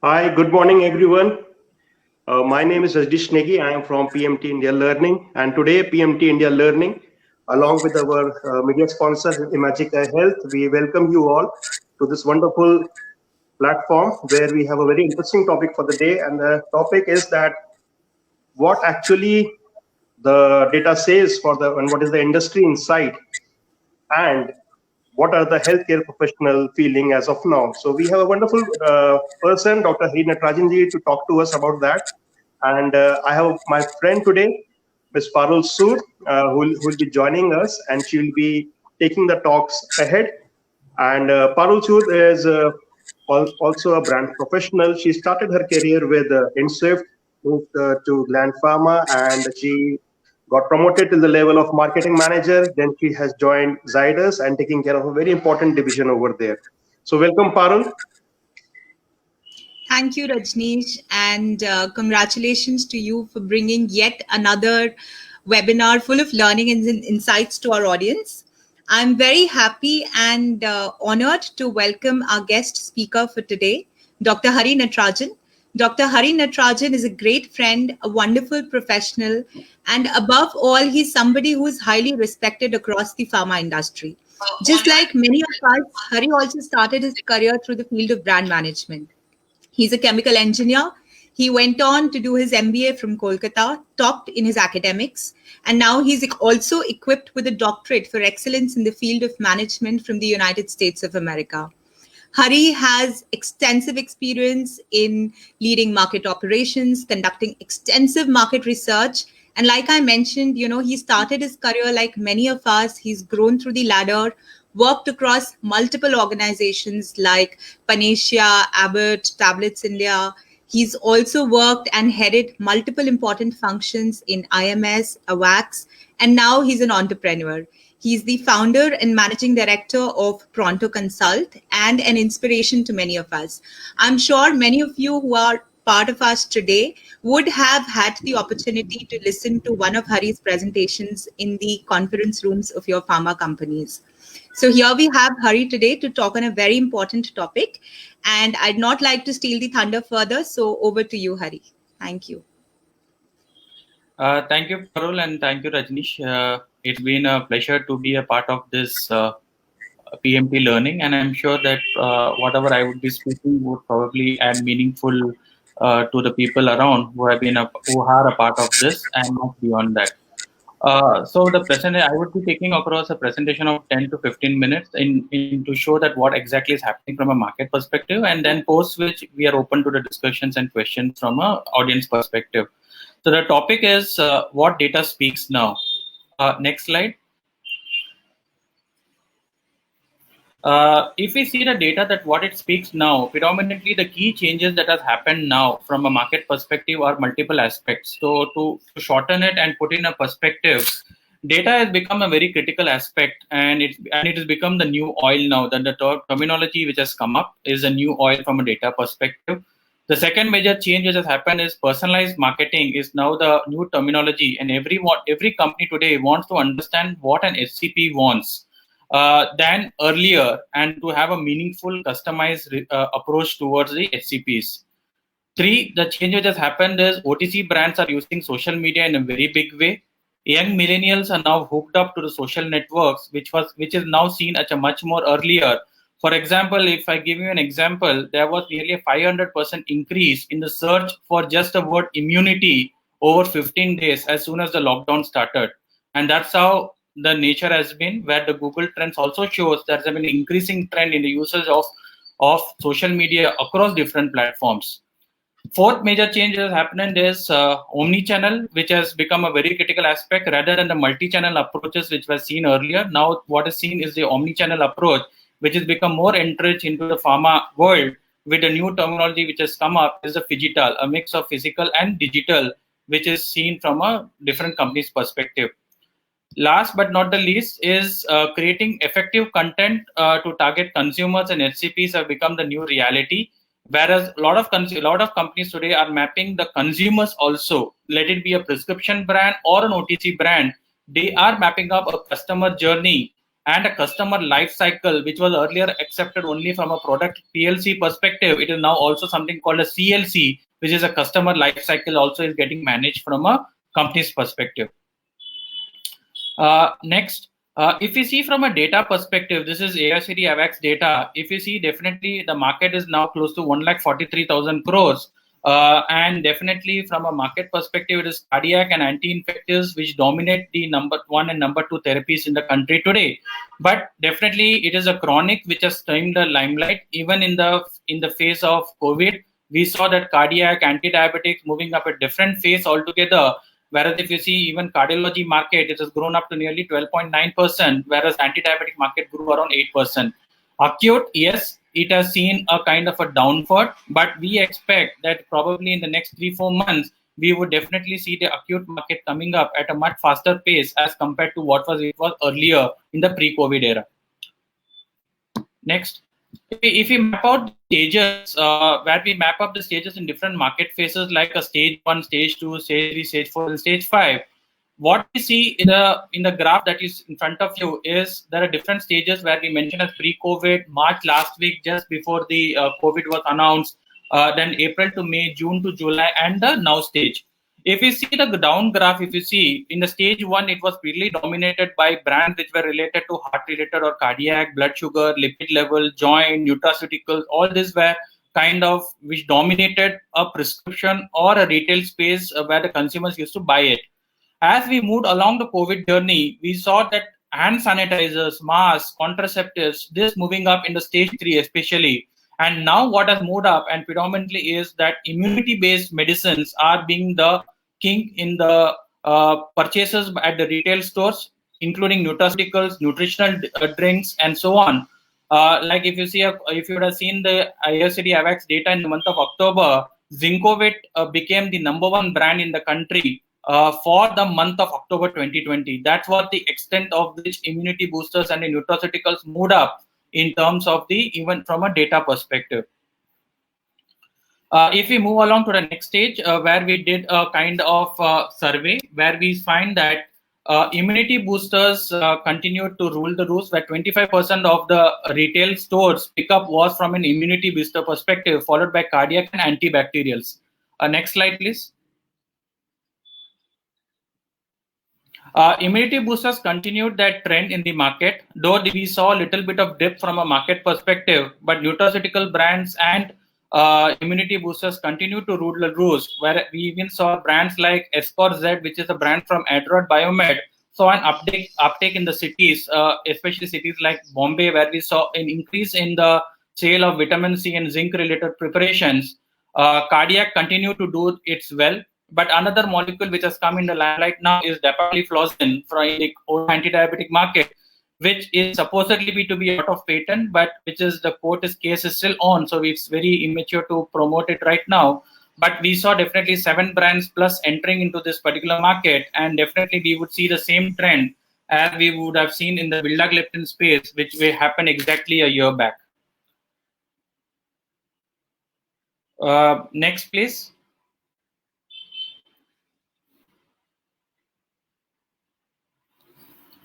Hi, good morning, everyone. My name is Rajdish Negi. I am from PMT India Learning, and today PMT India Learning, along with our media sponsor Imagica Health, we welcome you all to this wonderful platform where we have a very interesting topic for the day, and the topic is that what actually the data says for the and what is the industry insight and what are the healthcare professional feeling as of now. So we have a wonderful person, Dr. Hari Natarajan ji, to talk to us about that. And I have my friend today, Ms. Parul Sood, who will be joining us, and she will be taking the talks ahead. And Parul Sood is also a brand professional. She started her career with InSwift, moved to Gland Pharma, and she got promoted to the level of marketing manager. Then she has joined Zydus and taking care of a very important division over there. So welcome, Parul. Thank you, Rajneesh, and congratulations to you for bringing yet another webinar full of learning and insights to our audience. I'm very happy and honored to welcome our guest speaker for today, Dr. Hari Natarajan. Dr. Hari Natarajan is a great friend, a wonderful professional, and above all, he's somebody who is highly respected across the pharma industry. Just like many of us, Hari also started his career through the field of brand management. He's a chemical engineer. He went on to do his MBA from Kolkata, topped in his academics, and now he's also equipped with a doctorate for excellence in the field of management from the United States of America. Hari has extensive experience in leading market operations, conducting extensive market research. And like I mentioned, he started his career like many of us. He's grown through the ladder, worked across multiple organizations like Panacea, Abbott, Tablets India. He's also worked and headed multiple important functions in IMS, AWACS, and now he's an entrepreneur. He's the founder and managing director of Pronto Consult and an inspiration to many of us. I'm sure many of you who are part of us today would have had the opportunity to listen to one of Hari's presentations in the conference rooms of your pharma companies. So here we have Hari today to talk on a very important topic, and I'd not like to steal the thunder further. So over to you, Hari. Thank you. Thank you, Parul, and thank you, Rajnish. It's been a pleasure to be a part of this PMT learning, and I'm sure that whatever I would be speaking would probably add meaningful to the people around who are a part of this and not beyond that. So I would be taking across a presentation of 10 to 15 minutes in to show that what exactly is happening from a market perspective, and then post which we are open to the discussions and questions from a audience perspective. So the topic is what data speaks now. Next slide. If we see the data that what it speaks now, predominantly the key changes that has happened now from a market perspective are multiple aspects. So to shorten it and put in a perspective, data has become a very critical aspect, and it has become the new oil now. That the terminology which has come up is a new oil from a data perspective. The second major change which has happened is personalized marketing is now the new terminology, and every company today wants to understand what an HCP wants than earlier, and to have a meaningful customized approach towards the HCPs. Three, the change which has happened is OTC brands are using social media in a very big way. Young millennials are now hooked up to the social networks, which is now seen at a much more earlier. For example, if I give you an example, there was nearly a 500% increase in the search for just the word immunity over 15 days as soon as the lockdown started. And that's how the nature has been, where the Google Trends also shows there's been an increasing trend in the usage of social media across different platforms. Fourth major change that has happened is omni-channel, which has become a very critical aspect rather than the multi-channel approaches which was seen earlier. Now what is seen is the omni-channel approach, which has become more entrenched into the pharma world with a new terminology which has come up is the phygital, a mix of physical and digital, which is seen from a different company's perspective. Last but not the least is creating effective content to target consumers, and HCPs have become the new reality. Whereas a lot of companies today are mapping the consumers also, let it be a prescription brand or an OTC brand, they are mapping up a customer journey and a customer life cycle, which was earlier accepted only from a product PLC perspective. It is now also something called a CLC, which is a customer life cycle, also is getting managed from a company's perspective. Next, if you see from a data perspective, this is AICD AVAX data. If you see, definitely the market is now close to 1,43,000 crores. And definitely from a market perspective, it is cardiac and anti-infectives which dominate the number 1 and number 2 therapies in the country today. But definitely it is a chronic which has claimed the limelight. Even in the phase of COVID, we saw that cardiac, anti-diabetics moving up a different phase altogether. Whereas if you see even cardiology market, it has grown up to nearly 12.9%, whereas anti-diabetic market grew around 8%. Acute, yes, it has seen a kind of a downfall, but we expect that probably in the next 3-4 months, we would definitely see the acute market coming up at a much faster pace as compared to what it was earlier in the pre-COVID era. Next. If we map out the stages, where we map up the stages in different market phases like a stage 1, stage 2, stage 3, stage 4, and stage 5, what we see in the graph that is in front of you is there are different stages where we mentioned as pre-COVID, March last week, just before the COVID was announced, then April to May, June to July, and the now stage. If you see the down graph, if you see in the stage 1, it was really dominated by brands which were related to heart related or cardiac, blood sugar, lipid level, joint, nutraceuticals. All these were kind of which dominated a prescription or a retail space where the consumers used to buy it. As we moved along the COVID journey, we saw that hand sanitizers, masks, contraceptives, this moving up in the stage 3 especially. And now what has moved up and predominantly is that immunity-based medicines are being the king in the purchases at the retail stores, including nutraceuticals, nutritional drinks, and so on. Like if you would have seen the IOCD AVAX data in the month of October, Zincovit became the #1 brand in the country for the month of October 2020. That's what the extent of which immunity boosters and the nutraceuticals moved up in terms of even from a data perspective. If we move along to the next stage, where we did a kind of survey where we find that immunity boosters continued to rule the roost, where 25% of the retail stores pickup was from an immunity booster perspective, followed by cardiac and antibacterials. Next slide, please. Immunity boosters continued that trend in the market, though we saw a little bit of dip from a market perspective, but nutraceutical brands and immunity boosters continued to rule the roost, where we even saw brands like Escort Z, which is a brand from Adrod Biomed, saw an uptake in the cities, especially cities like Bombay, where we saw an increase in the sale of vitamin C and zinc related preparations. Cardiac continued to do its well. But another molecule which has come in the limelight now is dapagliflozin from the anti-diabetic market, which is supposedly to be out of patent, but which is the case is still on. So it's very immature to promote it right now. But we saw definitely 7 brands plus entering into this particular market, and definitely we would see the same trend as we would have seen in the vildagliptin space, which will happen exactly a year back. Next, please.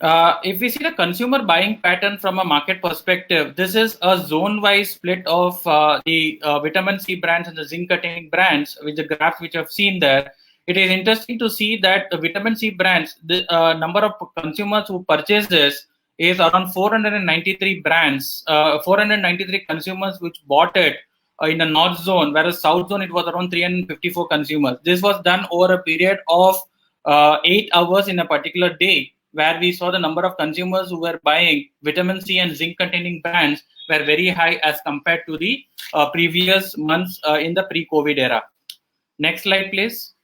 If we see the consumer buying pattern from a market perspective, this is a zone-wise split of the vitamin C brands and the zinc-containing brands, with the graphs which I've seen there. It is interesting to see that the vitamin C brands, the number of consumers who purchase this is around 493 brands, 493 consumers which bought it in the north zone, whereas south zone it was around 354 consumers. This was done over a period of 8 hours in a particular day, where we saw the number of consumers who were buying vitamin C and zinc containing brands were very high as compared to the previous months in the pre-COVID era. Next slide, please.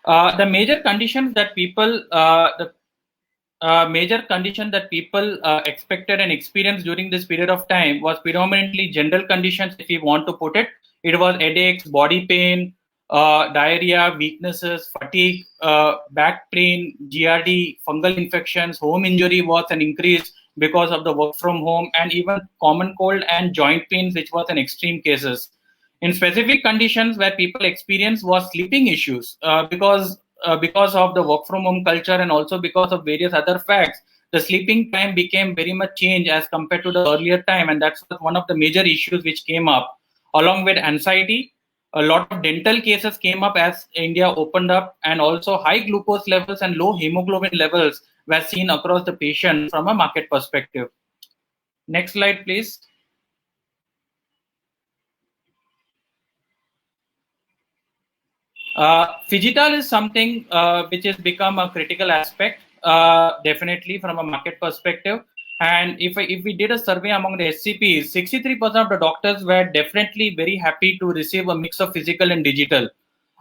The major conditions that people expected and experienced during this period of time was predominantly general conditions, if we want to put it. It was headaches, body pain, diarrhea, weaknesses, fatigue, back pain, GRD, fungal infections, home injury was an increase because of the work from home, and even common cold and joint pains, which was in extreme cases. In specific conditions where people experience was sleeping issues, because because of the work from home culture and also because of various other facts, the sleeping time became very much changed as compared to the earlier time, and that's one of the major issues which came up. Along with anxiety, a lot of dental cases came up as India opened up, and also high glucose levels and low hemoglobin levels were seen across the patient from a market perspective. Next slide, please. Phygital is something which has become a critical aspect, definitely from a market perspective. And if we did a survey among the HCPs, 63% of the doctors were definitely very happy to receive a mix of physical and digital.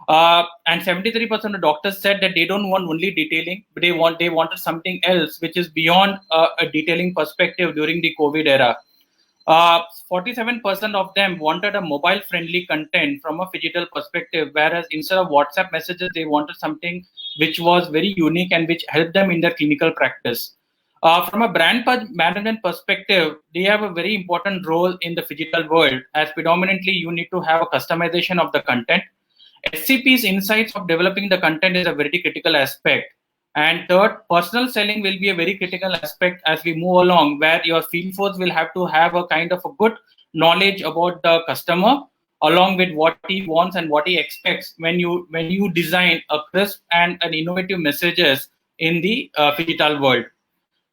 And 73% of doctors said that they don't want only detailing, but they wanted something else which is beyond a detailing perspective during the COVID era. 47% of them wanted a mobile-friendly content from a phygital perspective, whereas instead of WhatsApp messages, they wanted something which was very unique and which helped them in their clinical practice. From a brand management perspective, they have a very important role in the phygital world, as predominantly you need to have a customization of the content. HCP's insights of developing the content is a very critical aspect. And third, personal selling will be a very critical aspect as we move along, where your field force will have to have a kind of a good knowledge about the customer, along with what he wants and what he expects when you design a crisp and an innovative messages in the digital world.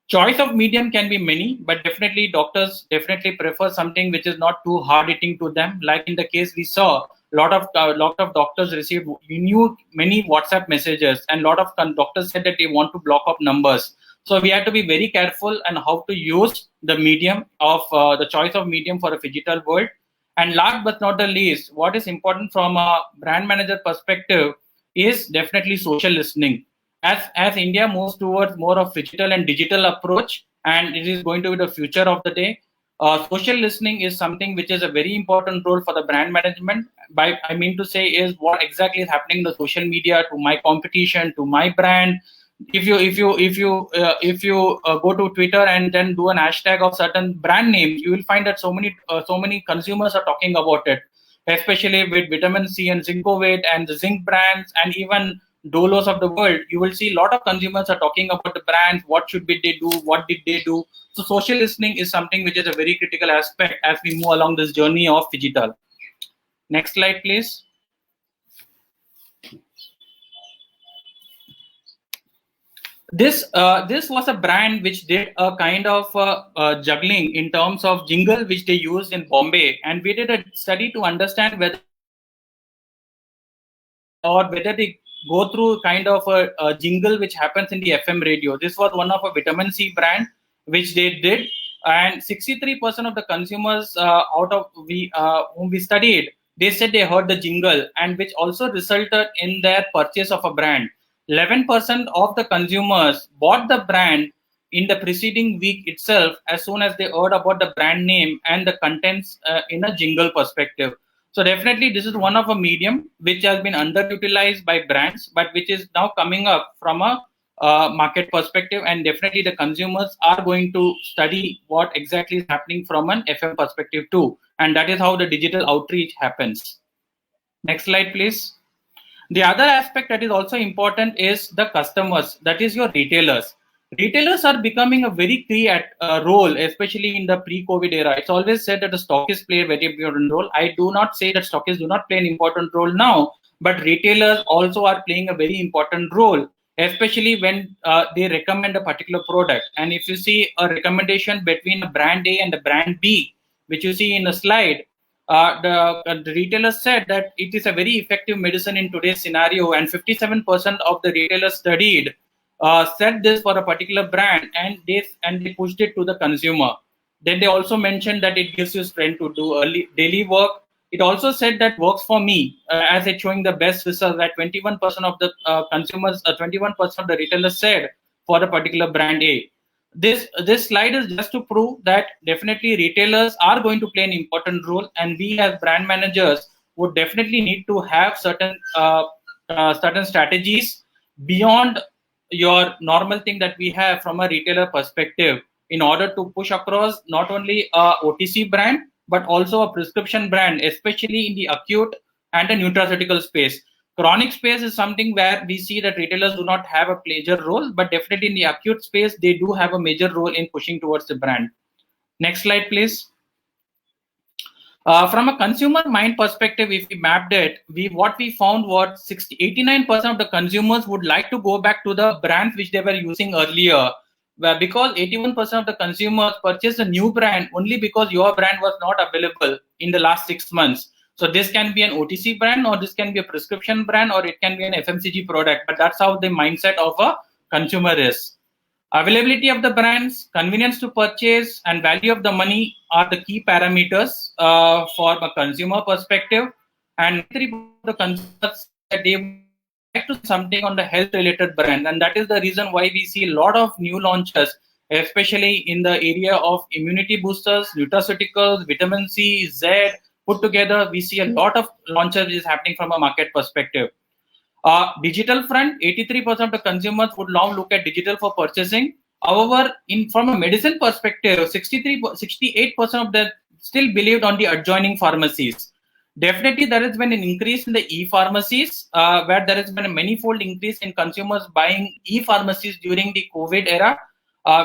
Choice of medium can be many, but definitely doctors definitely prefer something which is not too hard hitting to them. Like in the case we saw, lot of doctors received many WhatsApp messages, and lot of doctors said that they want to block up numbers. So we have to be very careful and how to use the medium of the choice of medium for a digital world. And last but not the least, what is important from a brand manager perspective is definitely social listening. As India moves towards more of digital and digital approach, and it is going to be the future of the day, social listening is something which is a very important role for the brand management. By I mean to say is what exactly is happening in the social media to my competition, to my brand. If you go to Twitter and then do an hashtag of certain brand names, you will find that so many consumers are talking about it, especially with vitamin C and Zincovate and the zinc brands and even Dolos of the world. You will see a lot of consumers are talking about the brands, what should be they do, what did they do. So social listening is something which is a very critical aspect as we move along this journey of digital. Next slide, please. This was a brand which did a kind of juggling in terms of jingle which they used in Bombay, and we did a study to understand whether they go through kind of a jingle which happens in the FM radio. This was one of a vitamin C brand which they did, and 63% of the consumers out of whom we studied, they said they heard the jingle, and which also resulted in their purchase of a brand. 11% of the consumers bought the brand in the preceding week itself as soon as they heard about the brand name and the contents in a jingle perspective. So definitely this is one of a medium which has been underutilized by brands, but which is now coming up from a market perspective, and definitely the consumers are going to study what exactly is happening from an FM perspective too, and that is how the digital outreach happens. Next slide, please. The other aspect that is also important is the customers, that is your retailers. Retailers are becoming a very key role, especially in the pre-COVID era. It's always said that the stockists play a very important role. I do not say that stockists do not play an important role now, but retailers also are playing a very important role, especially when they recommend a particular product. And if you see a recommendation between a brand A and a brand B, which you see in the slide, the retailers said that it is a very effective medicine in today's scenario, and 57% of the retailers studied said this for a particular brand, and they pushed it to the consumer. Then they also mentioned that it gives you strength to do daily work. It also said that works for me, as it's showing the best results. That 21% of the consumers, 21% of the retailers said for a particular brand A. This slide is just to prove that definitely retailers are going to play an important role, and we as brand managers would definitely need to have certain strategies beyond your normal thing that we have from a retailer perspective, in order to push across not only a OTC brand but also a prescription brand, especially in the acute and the nutraceutical space. Chronic space is something where we see that retailers do not have a major role, but definitely in the acute space, they do have a major role in pushing towards the brand. Next slide, please. From a consumer mind perspective, if we mapped it, what we found was 89% of the consumers would like to go back to the brands which they were using earlier, because 81% of the consumers purchased a new brand only because your brand was not available in the last 6 months. So this can be an OTC brand, or this can be a prescription brand, or it can be an FMCG product. But that's how the mindset of a consumer is. Availability of the brands, convenience to purchase, and value of the money are the key parameters for a consumer perspective. And the consumers that they like to something on the health-related brand, and that is the reason why we see a lot of new launches, especially in the area of immunity boosters, nutraceuticals, vitamin C, Z. Put together, we see a lot of launches is happening from a market perspective. Digital front, 83% of the consumers would now look at digital for purchasing. However, from a medicine perspective, 68% of them still believed on the adjoining pharmacies. Definitely, there has been an increase in the e-pharmacies, where there has been a manifold increase in consumers buying e-pharmacies during the COVID era,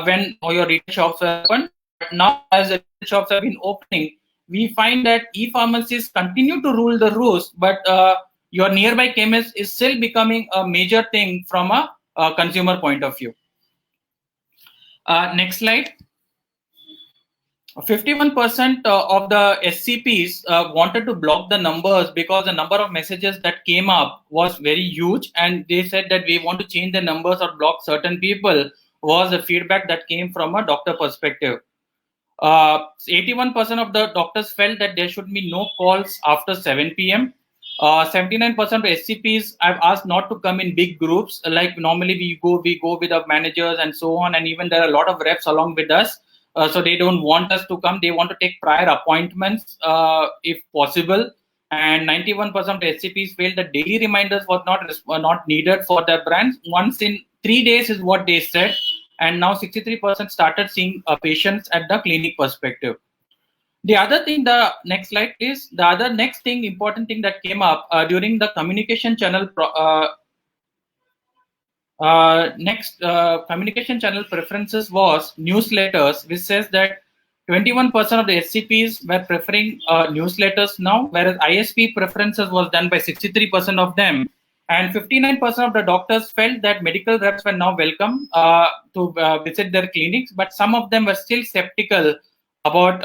when your retail shops were open. But now, as the retail shops have been opening, we find that e-pharmacies continue to rule the roost, but your nearby chemist is still becoming a major thing from a consumer point of view. Next slide. 51% of the HCPs wanted to block the numbers because the number of messages that came up was very huge, and they said that we want to change the numbers or block certain people, was the feedback that came from a doctor perspective. 81% of the doctors felt that there should be no calls after 7 p.m. 79% of HCPs I've asked not to come in big groups. Like normally we go with our managers and so on, and even there are a lot of reps along with us. So they don't want us to come. They want to take prior appointments if possible. And 91% of HCPs felt that daily reminders were not needed for their brands. Once in 3 days is what they said. And now 63% started seeing patients at the clinic perspective. The other thing, the next slide please. The other next thing, important thing that came up during the communication channel communication channel preferences was newsletters, which says that 21% of the HCPs were preferring newsletters now, whereas ISP preferences was done by 63% of them. And 59% of the doctors felt that medical reps were now welcome to visit their clinics, but some of them were still skeptical about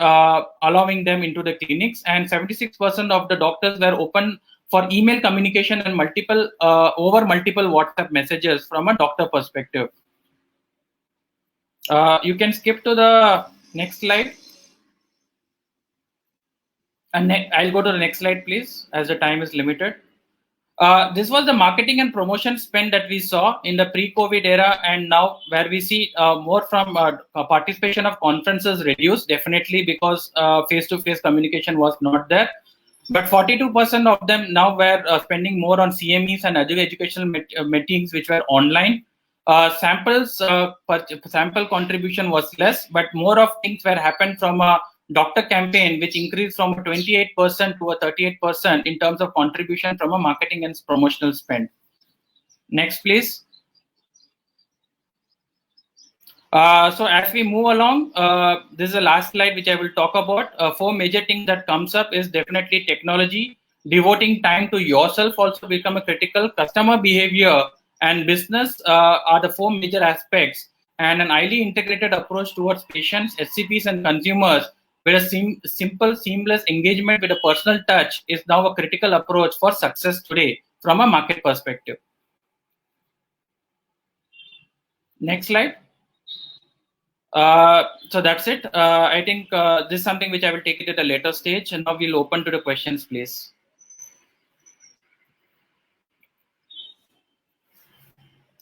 allowing them into the clinics. And 76% of the doctors were open for email communication and over multiple WhatsApp messages from a doctor perspective. You can skip to the next slide. And I'll go to the next slide, please, as the time is limited. This was the marketing and promotion spend that we saw in the pre-COVID era, and now where we see more from participation of conferences reduced, definitely because face-to-face communication was not there. But 42% of them now were spending more on CMEs and other educational meetings which were online. Sample contribution was less, but more of things were happened from a doctor campaign, which increased from 28% to a 38% in terms of contribution from a marketing and promotional spend. Next, please. So as we move along, this is the last slide which I will talk about. 4 major things that comes up is definitely technology. Devoting time to yourself also become a critical. Customer behavior and business are the 4 major aspects, and an highly integrated approach towards patients, HCPs and consumers with a simple, seamless engagement with a personal touch is now a critical approach for success today from a market perspective. Next slide. So that's it. I think this is something which I will take it at a later stage, and now we'll open to the questions, please.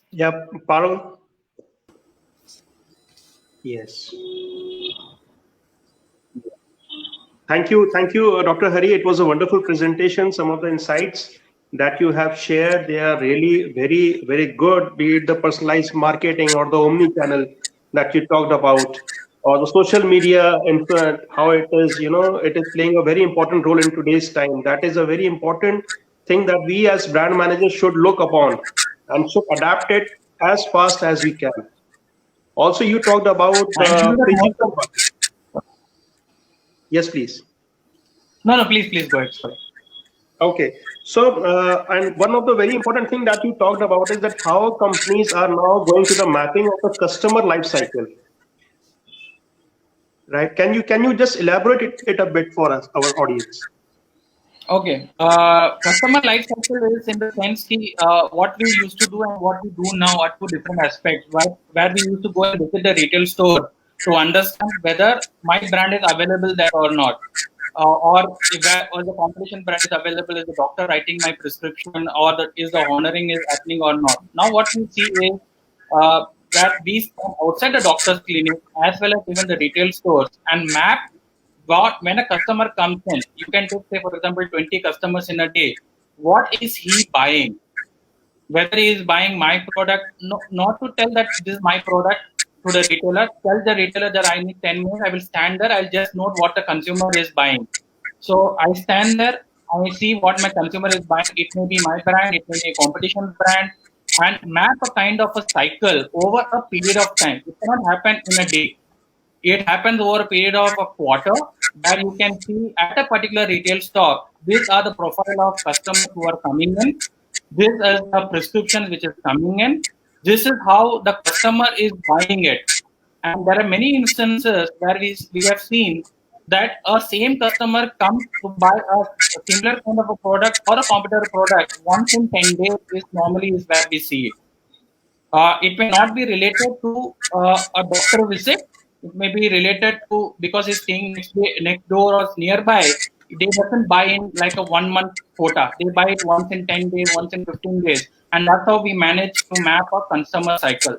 Yeah, Parul. Yes. Thank you, Dr. Hari. It was a wonderful presentation. Some of the insights that you have shared, they are really very, very good, be it the personalized marketing or the omni-channel that you talked about, or the social media influence, how it is, it is playing a very important role in today's time. That is a very important thing that we as brand managers should look upon and should adapt it as fast as we can. Also, you talked about And maybe the most physical. Yes, please. no, please go ahead. Sorry. Okay. So, and one of the very important thing that you talked about is that how companies are now going to the mapping of the customer life cycle, right? Can you just elaborate it a bit for us, our audience? Okay. Customer life cycle is in the sense what we used to do and what we do now are two different aspects. Where we used to go and visit the retail store to understand whether my brand is available there or not. Or the competition brand is available, is the doctor writing my prescription, or is the honoring is happening or not. Now what we see is that we stand outside the doctor's clinic as well as even the retail stores and map when a customer comes in. You can take, say, for example, 20 customers in a day. What is he buying? Whether he is buying my product, no, not to tell that this is my product to the retailer, tell the retailer that I need 10 minutes, I will stand there, I'll just note what the consumer is buying. So I stand there, I see what my consumer is buying. It may be my brand, it may be a competition brand, and map a kind of a cycle over a period of time. It cannot happen in a day. It happens over a period of a quarter, where you can see at a particular retail store, these are the profile of customers who are coming in. This is the prescription which is coming in. This is how the customer is buying it. And there are many instances where we have seen that a same customer comes to buy a similar kind of a product or a competitor product once in 10 days is normally is where we see it. It may not be related to a doctor visit. It may be related to because he's staying next door or nearby. They doesn't buy in like a 1 month quota. They buy it once in 10 days, once in 15 days. And that's how we manage to map a consumer cycle.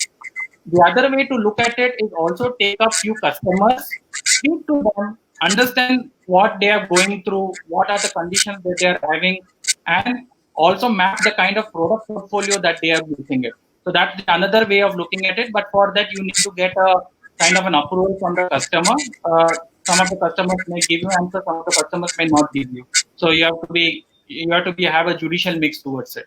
The other way to look at it is also take a few customers, speak to them, understand what they are going through, what are the conditions that they are having, and also map the kind of product portfolio that they are using it. So that's another way of looking at it. But for that, you need to get a kind of an approval from the customer. Some of the customers may give you answers, some of the customers may not give you. So you have to have a judicial mix towards it.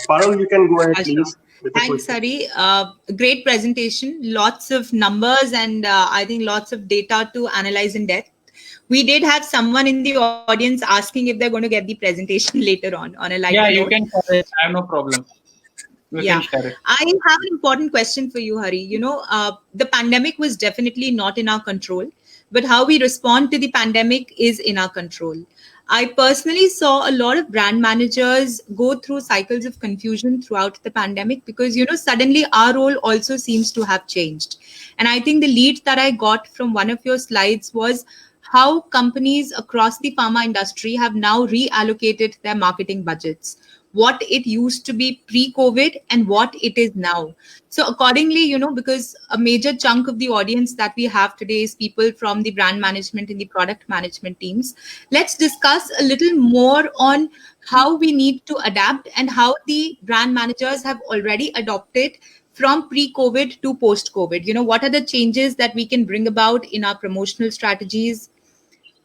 Parul, you can go ahead, Sure. please. Thanks, Hari. Great presentation. Lots of numbers and I think lots of data to analyze in depth. We did have someone in the audience asking if they're going to get the presentation later on a lighter Yeah, note. you can share it. I have no problem. You can share it. I have an important question for you, Hari. The pandemic was definitely not in our control, but how we respond to the pandemic is in our control. I personally saw a lot of brand managers go through cycles of confusion throughout the pandemic because, suddenly our role also seems to have changed. And I think the lead that I got from one of your slides was how companies across the pharma industry have now reallocated their marketing budgets, what it used to be pre-COVID and what it is now. So accordingly, because a major chunk of the audience that we have today is people from the brand management and the product management teams, let's discuss a little more on how we need to adapt and how the brand managers have already adopted from pre-COVID to post-COVID. What are the changes that we can bring about in our promotional strategies?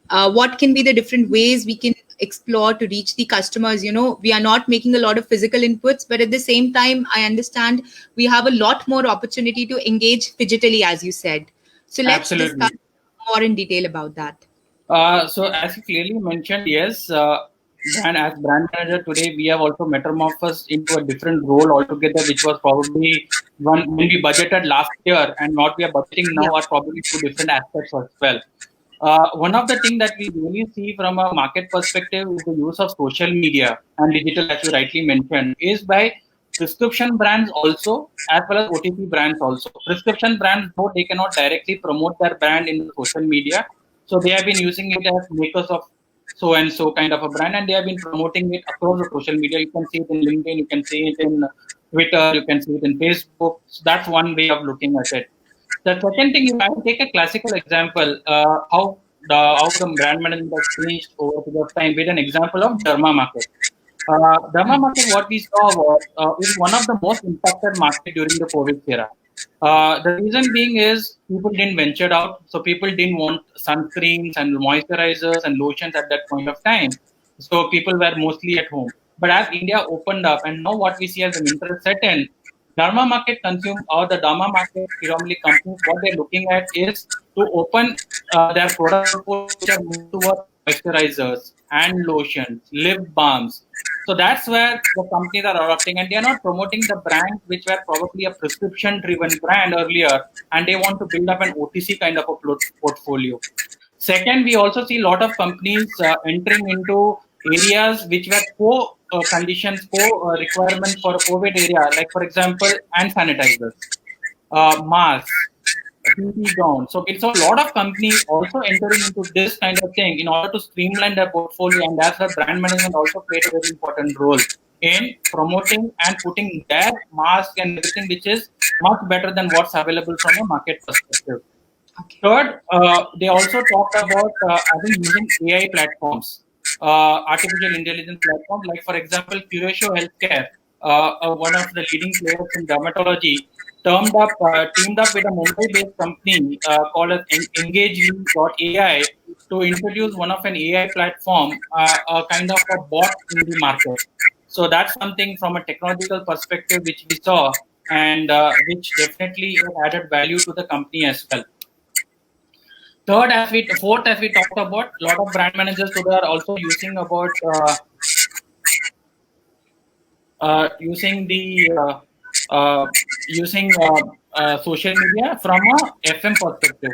What can be the different ways we can explore to reach the customers? We are not making a lot of physical inputs, but at the same time, I understand we have a lot more opportunity to engage digitally, as you said. So let's discuss more in detail about that. So as you clearly mentioned, yes, and as brand manager today, we have also metamorphosed into a different role altogether, which was probably when we budgeted last year and what we are budgeting now are probably two different aspects as well. One of the things that we really see from a market perspective is the use of social media and digital, as you rightly mentioned, is by prescription brands also, as well as OTC brands also. Prescription brands, though they cannot directly promote their brand in the social media, so they have been using it as makers of so and so kind of a brand, and they have been promoting it across the social media. You can see it in LinkedIn, you can see it in Twitter, you can see it in Facebook. So that's one way of looking at it. The second thing, if I take a classical example, how the brand management has changed over a period of time with an example of derma market. Derma market, what we saw was is one of the most impacted market during the COVID era. The reason being is people didn't venture out, so people didn't want sunscreens and moisturizers and lotions at that point of time. So people were mostly at home. But as India opened up, and now what we see as the winter set in, Dharma market consume or the Dharma market predominantly companies, what they're looking at is to open their product portfolio which are more towards moisturizers, hand lotions, lip balms. So that's where the companies are adopting, and they are not promoting the brands which were probably a prescription-driven brand earlier, and they want to build up an OTC kind of a portfolio. Second, we also see a lot of companies entering into areas which were co-conditions, co-requirements for COVID area, like for example, hand sanitizers, masks, PPE gown. So it's a lot of companies also entering into this kind of thing in order to streamline their portfolio, and that's where brand management also played a very important role in promoting and putting their mask and everything, which is much better than what's available from a market perspective. Okay. Third, they also talked about using AI platforms, artificial intelligence platforms, like for example, Curatio Healthcare, one of the leading players in dermatology, teamed up with a Mumbai-based company called as Engagely.ai to introduce one of an AI platform, a kind of a bot in the market. So that's something from a technological perspective which we saw, and which definitely added value to the company as well. Fourth, as we talked about, a lot of brand managers today are also using about using the using social media from a FM perspective.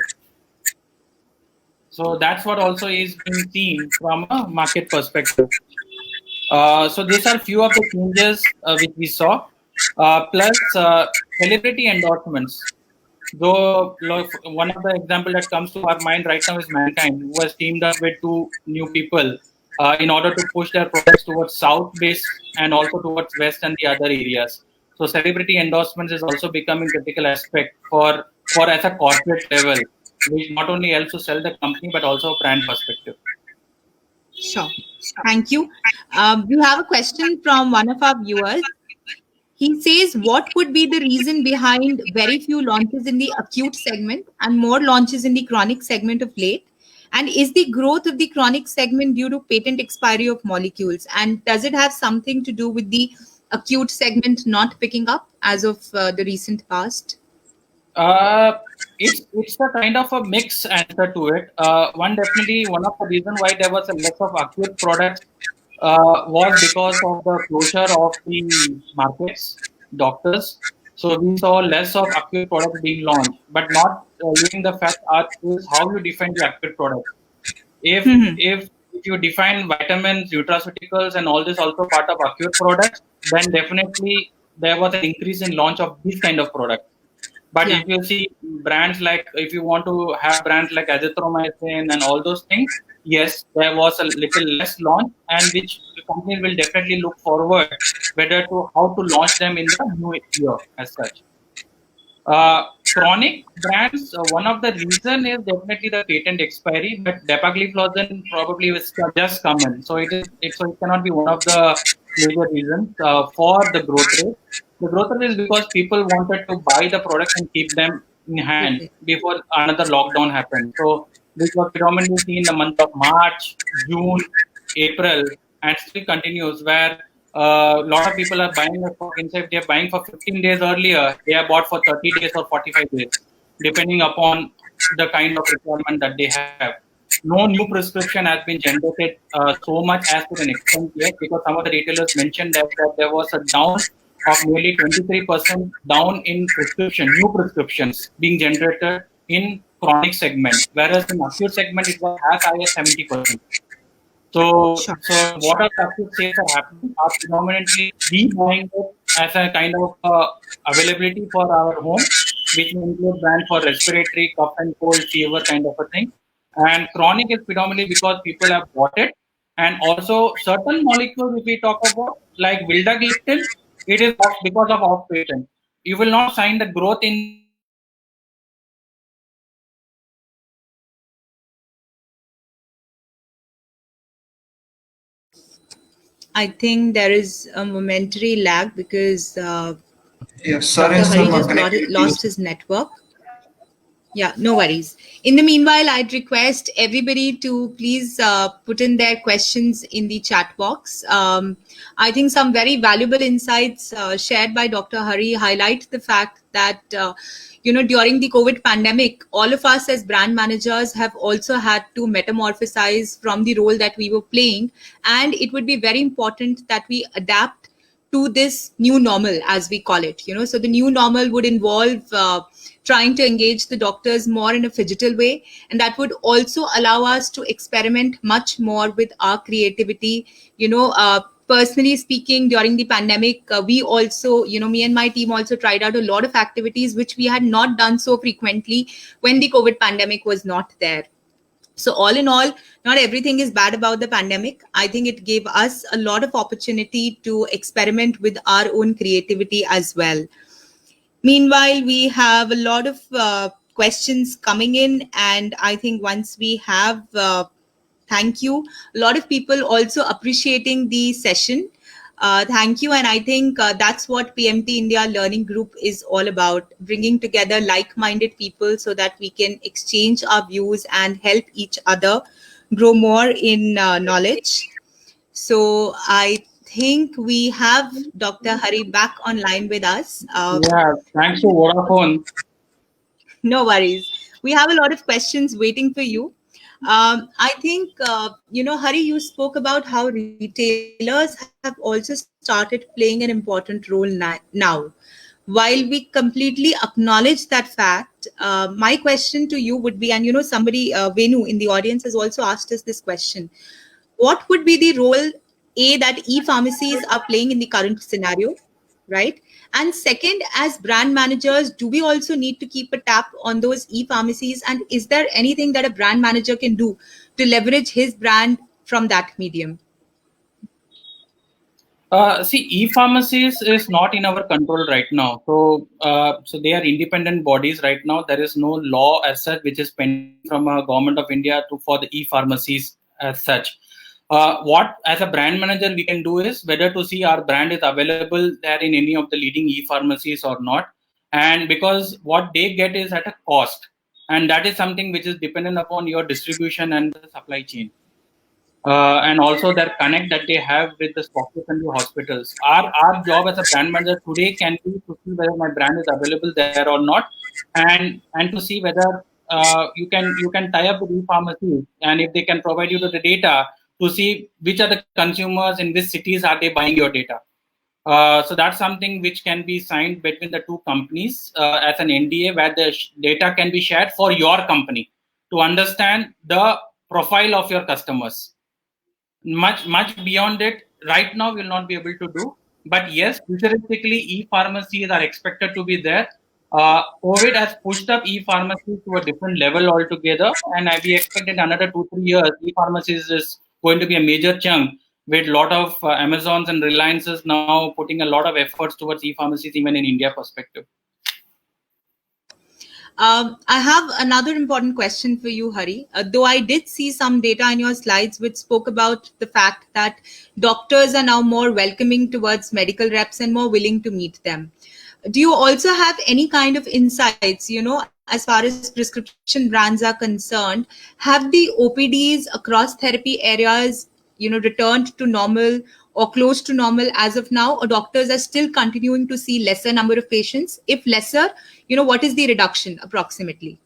So that's what also is being seen from a market perspective. So these are few of the changes which we saw. Plus celebrity endorsements. Though one of the example that comes to our mind right now is Mankind, who has teamed up with two new people in order to push their products towards South base and also towards West and the other areas. So celebrity endorsements is also becoming critical aspect for as a corporate level, which not only helps to sell the company but also a brand perspective. Sure. Thank you. We have a question from one of our viewers. He says, what would be the reason behind very few launches in the acute segment and more launches in the chronic segment of late? And is the growth of the chronic segment due to patent expiry of molecules? And does it have something to do with the acute segment not picking up as of the recent past? It's a kind of a mixed answer to it. One of the reasons why there was a less of acute products was because of the closure of the markets, doctors. So we saw less of acute products being launched, but not leaving the fact is how you define the acute products. If Mhm. if you define vitamins, nutraceuticals, and all this also part of acute products, then definitely there was an increase in launch of these kind of products. But Yeah. if you see brands like, if you want to have brands like azithromycin and all those things, yes, there was a little less launch, and which the companies will definitely look forward whether to how to launch them in the new year as such. Chronic brands, one of the reason is definitely the patent expiry, but dapagliflozin probably was just common, so it cannot be one of the major reasons for the growth rate. The growth rate is because people wanted to buy the product and keep them in hand Okay. before another lockdown happened. So this was predominantly seen in the month of March, June, April, and still continues where a lot of people are buying a stock. Instead, they are buying for 15 days earlier, they are bought for 30 days or 45 days, depending upon the kind of requirement that they have. No new prescription has been generated so much as to an extent yet, because some of the retailers mentioned that there was a down of nearly 23% down in new prescriptions being generated in chronic segment, whereas in acute segment it was as high as 70%. Sure. So what are active sales are happening are predominantly we buying it as a kind of availability for our home, which may include brand for respiratory, cough and cold, fever kind of a thing. And chronic is predominantly because people have bought it. And also certain molecules, if we talk about, like vildagliptin, it is because of off patent. You will not find the growth in I think there is a momentary lag because Yes, sorry, Dr. Hari some just connectivity. lost his network. Yeah, no worries. In the meanwhile, I'd request everybody to please put in their questions in the chat box. I think some very valuable insights shared by Dr. Hari highlight the fact that, during the COVID pandemic, all of us as brand managers have also had to metamorphosize from the role that we were playing. And it would be very important that we adapt to this new normal, as we call it. So the new normal would involve trying to engage the doctors more in a digital way, and that would also allow us to experiment much more with our creativity. Personally speaking, during the pandemic, we also, me and my team also tried out a lot of activities which we had not done so frequently when the COVID pandemic was not there. So all in all, not everything is bad about the pandemic. I think it gave us a lot of opportunity to experiment with our own creativity as well. Meanwhile, we have a lot of questions coming in, and I think once we have, thank you, a lot of people also appreciating the session. Thank you, and I think that's what PMT India Learning Group is all about, bringing together like-minded people so that we can exchange our views and help each other grow more in knowledge. So I think we have Dr. Hari back online with us. Yeah, thanks to Vodafone. No worries. We have a lot of questions waiting for you. I think, Hari, you spoke about how retailers have also started playing an important role now. While we completely acknowledge that fact, my question to you would be, and somebody, Venu in the audience has also asked us this question. What would be the role, A, that e-pharmacies are playing in the current scenario, right? And second, as brand managers, do we also need to keep a tap on those e-pharmacies? And is there anything that a brand manager can do to leverage his brand from that medium? See, e-pharmacies is not in our control right now. So they are independent bodies right now. There is no law as such which is pending from a government of India for the e-pharmacies as such. What as a brand manager we can do is whether to see our brand is available there in any of the leading e-pharmacies or not. And because what they get is at a cost, and that is something which is dependent upon your distribution and the supply chain. And also their connect that they have with the doctors and the hospitals. Our job as a brand manager today can be to see whether my brand is available there or not, and to see whether you can tie up with e-pharmacy, and if they can provide you with the data to see which are the consumers in which cities are they buying your data. So that's something which can be signed between the two companies as an NDA, where the data can be shared for your company to understand the profile of your customers. Much beyond it right now we'll not be able to do, but yes, futuristically e-pharmacies are expected to be there. COVID has pushed up e-pharmacies to a different level altogether, and we expect in another 2-3 years e-pharmacies is going to be a major chunk, with a lot of Amazons and Reliances now putting a lot of efforts towards e-pharmacies even in India perspective. I have another important question for you, Hari. Though I did see some data in your slides which spoke about the fact that doctors are now more welcoming towards medical reps and more willing to meet them. Do you also have any kind of insights, as far as prescription brands are concerned? Have the OPDs across therapy areas, returned to normal or close to normal as of now, or doctors are still continuing to see lesser number of patients? If lesser, what is the reduction approximately?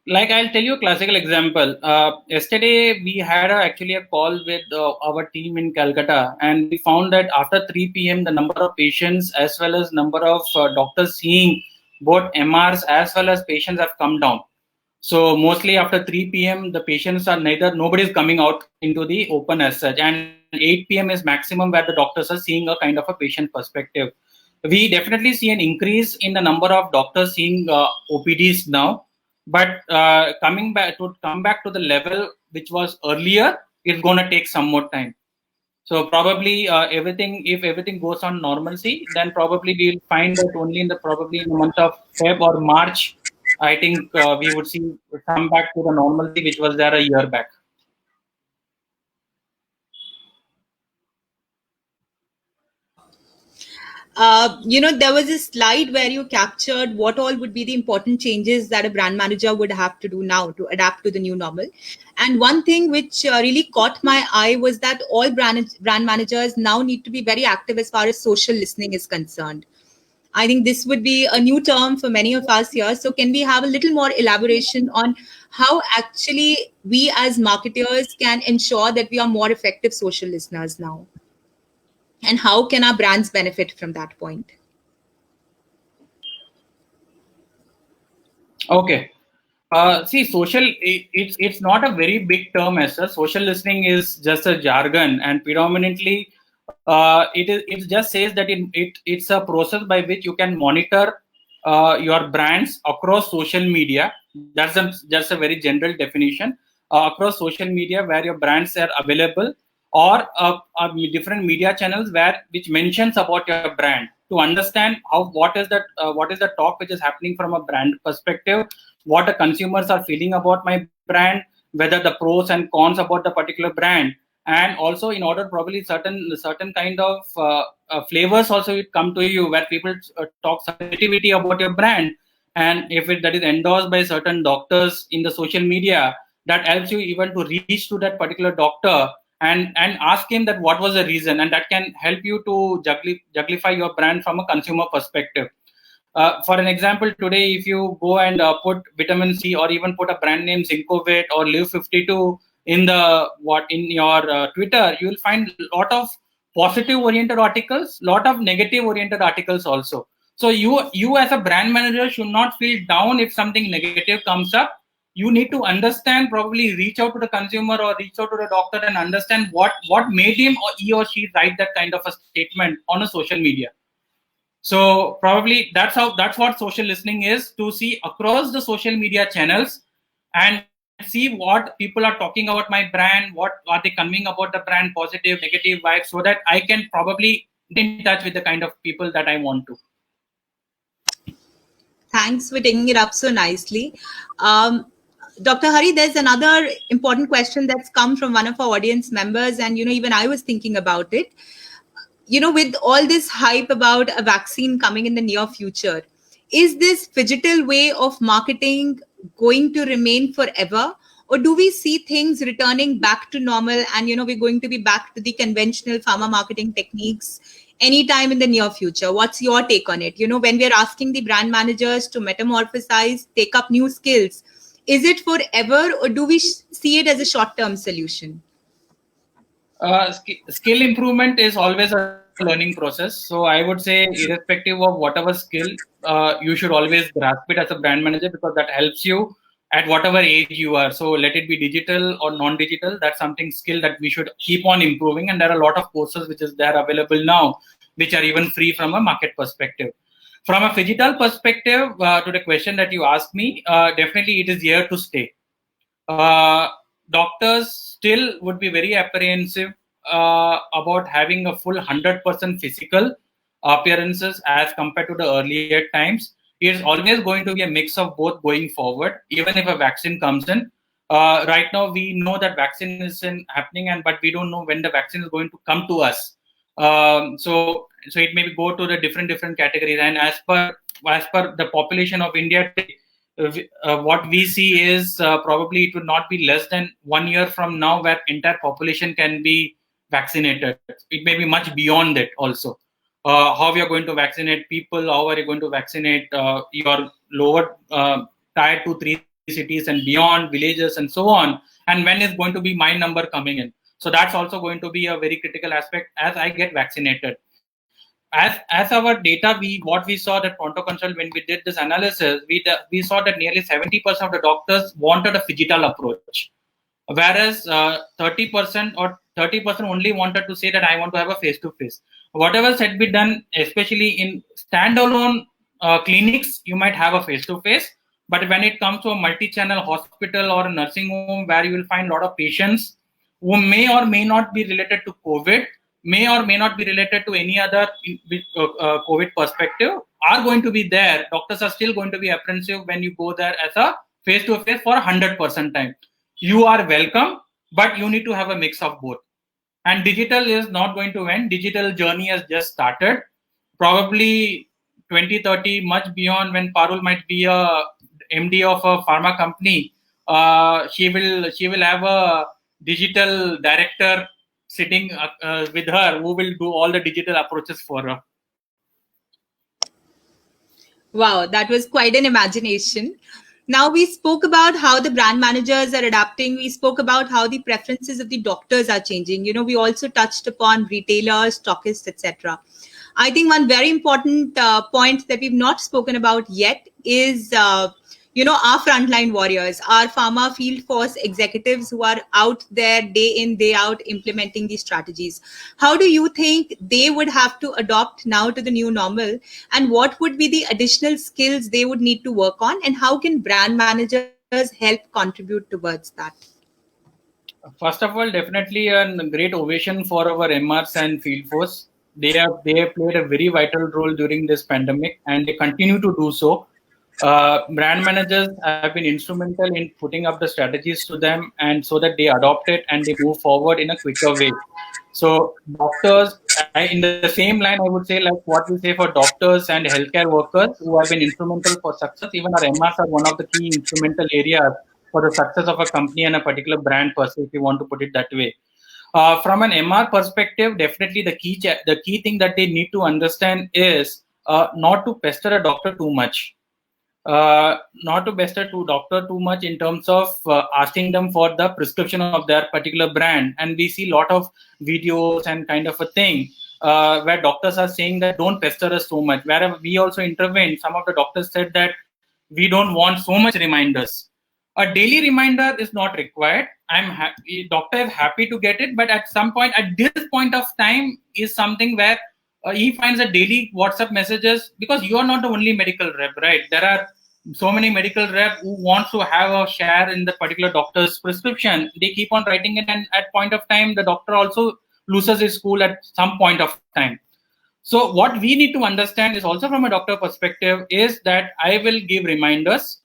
Like I'll tell you a classical example. Yesterday we had actually a call with our team in Calcutta, and we found that after 3 p.m. the number of patients as well as number of doctors seeing both MRs as well as patients have come down. So mostly after 3 p.m. the patients are nobody is coming out into the open as such, and 8 p.m. is maximum where the doctors are seeing a kind of a patient perspective. We definitely see an increase in the number of doctors seeing OPDs now, but come back to the level which was earlier, it's going to take some more time. So probably if everything goes on normalcy, then probably we'll find that only in the month of Feb or March, I think we would see come back to the normalcy which was there a year back. There was a slide where you captured what all would be the important changes that a brand manager would have to do now to adapt to the new normal. And one thing which really caught my eye was that all brand managers now need to be very active as far as social listening is concerned. I think this would be a new term for many of us here. So can we have a little more elaboration on how actually we as marketers can ensure that we are more effective social listeners now? And how can our brands benefit from that point? Okay. See, it's not a very big term as such. Social listening is just a jargon, and predominantly, it just says that it's a process by which you can monitor your brands across social media. That's just a very general definition across social media where your brands are available, or different media channels which mentions about your brand, to understand what is the talk which is happening from a brand perspective, what the consumers are feeling about my brand, whether the pros and cons about the particular brand, and also in order probably certain kind of flavors also will come to you where people talk sensitivity about your brand, and if that is endorsed by certain doctors in the social media, that helps you even to reach to that particular doctor and ask him that what was the reason, and that can help you to justify your brand from a consumer perspective. For an example, today, if you go and put vitamin C or even put a brand name Zincovit or Live 52 in your Twitter, you will find a lot of positive oriented articles, lot of negative oriented articles also. So you as a brand manager should not feel down if something negative comes up. You need to understand, probably reach out to the consumer or reach out to the doctor and understand what made him or he or she write that kind of a statement on a social media. So probably that's what social listening is, to see across the social media channels and see what people are talking about my brand, what are they conveying about the brand, positive, negative vibes, so that I can probably get in touch with the kind of people that I want to. Thanks for taking it up so nicely. Dr. Hari, there's another important question that's come from one of our audience members, and even I was thinking about it. With all this hype about a vaccine coming in the near future, is this phygital way of marketing going to remain forever? Or do we see things returning back to normal and, we're going to be back to the conventional pharma marketing techniques anytime in the near future? What's your take on it? When we're asking the brand managers to metamorphosize, take up new skills, is it forever or do we see it as a short-term solution? Skill improvement is always a learning process. So I would say, irrespective of whatever skill, you should always grasp it as a brand manager, because that helps you at whatever age you are. So let it be digital or non-digital, that's something skill that we should keep on improving. And there are a lot of courses which is there available now, which are even free from a market perspective. From a phygital perspective, to the question that you asked me, definitely it is here to stay. Doctors still would be very apprehensive about having a full 100% physical appearances as compared to the earlier times. It is always going to be a mix of both going forward, even if a vaccine comes in. Right now, we know that vaccine is happening, but we don't know when the vaccine is going to come to us. So it may go to the different categories. And as per the population of India today, what we see is probably it would not be less than 1 year from now where entire population can be vaccinated. It may be much beyond it also. How we are going to vaccinate people, how are you going to vaccinate your lower tier 2, 3 cities and beyond, villages and so on, and when is going to be my number coming in. So that's also going to be a very critical aspect as I get vaccinated. As our data, what we saw that Pronto Consult, when we did this analysis, we saw that nearly 70% of the doctors wanted a phygital approach, whereas 30% only wanted to say that I want to have a face-to-face. Whatever said be done, especially in standalone clinics, you might have a face-to-face, but when it comes to a multi-channel hospital or a nursing home where you will find a lot of patients who may or may not be related to COVID, may or may not be related to any other COVID perspective, are going to be there. Doctors are still going to be apprehensive when you go there as a face-to-face for 100% time. You are welcome, but you need to have a mix of both. And digital is not going to end. Digital journey has just started. probably 2030, much beyond, when Parul might be a MD of a pharma company, she will have a digital director sitting with her who will do all the digital approaches for her. Wow, that was quite an imagination. Now, we spoke about how the brand managers are adapting. We spoke about how the preferences of the doctors are changing. We also touched upon retailers, stockists, etc. I think one very important point that we've not spoken about yet is, our frontline warriors, our pharma field force executives who are out there day in, day out implementing these strategies. How do you think they would have to adopt now to the new normal? And what would be the additional skills they would need to work on? And how can brand managers help contribute towards that? First of all, definitely a great ovation for our MRs and field force. They have played a very vital role during this pandemic, and they continue to do so. Brand managers have been instrumental in putting up the strategies to them, and so that they adopt it and they move forward in a quicker way. So doctors, in the same line, I would say, like what we say for doctors and healthcare workers who have been instrumental for success, even our MRs are one of the key instrumental areas for the success of a company and a particular brand per se, if you want to put it that way. From an MR perspective, definitely the key thing that they need to understand is not to pester a doctor too much. Not to pester to doctor too much in terms of asking them for the prescription of their particular brand. And we see a lot of videos and kind of a thing where doctors are saying that don't pester us so much. Wherever we also intervened, some of the doctors said that we don't want so much reminders. A daily reminder is not required. Doctor is happy to get it, but at some point, at this point of time, is something where he finds a daily WhatsApp messages, because you are not the only medical rep, right? There are so many medical rep who want to have a share in the particular doctor's prescription. They keep on writing it, and at point of time, the doctor also loses his cool at some point of time. So what we need to understand is also from a doctor perspective is that I will give reminders,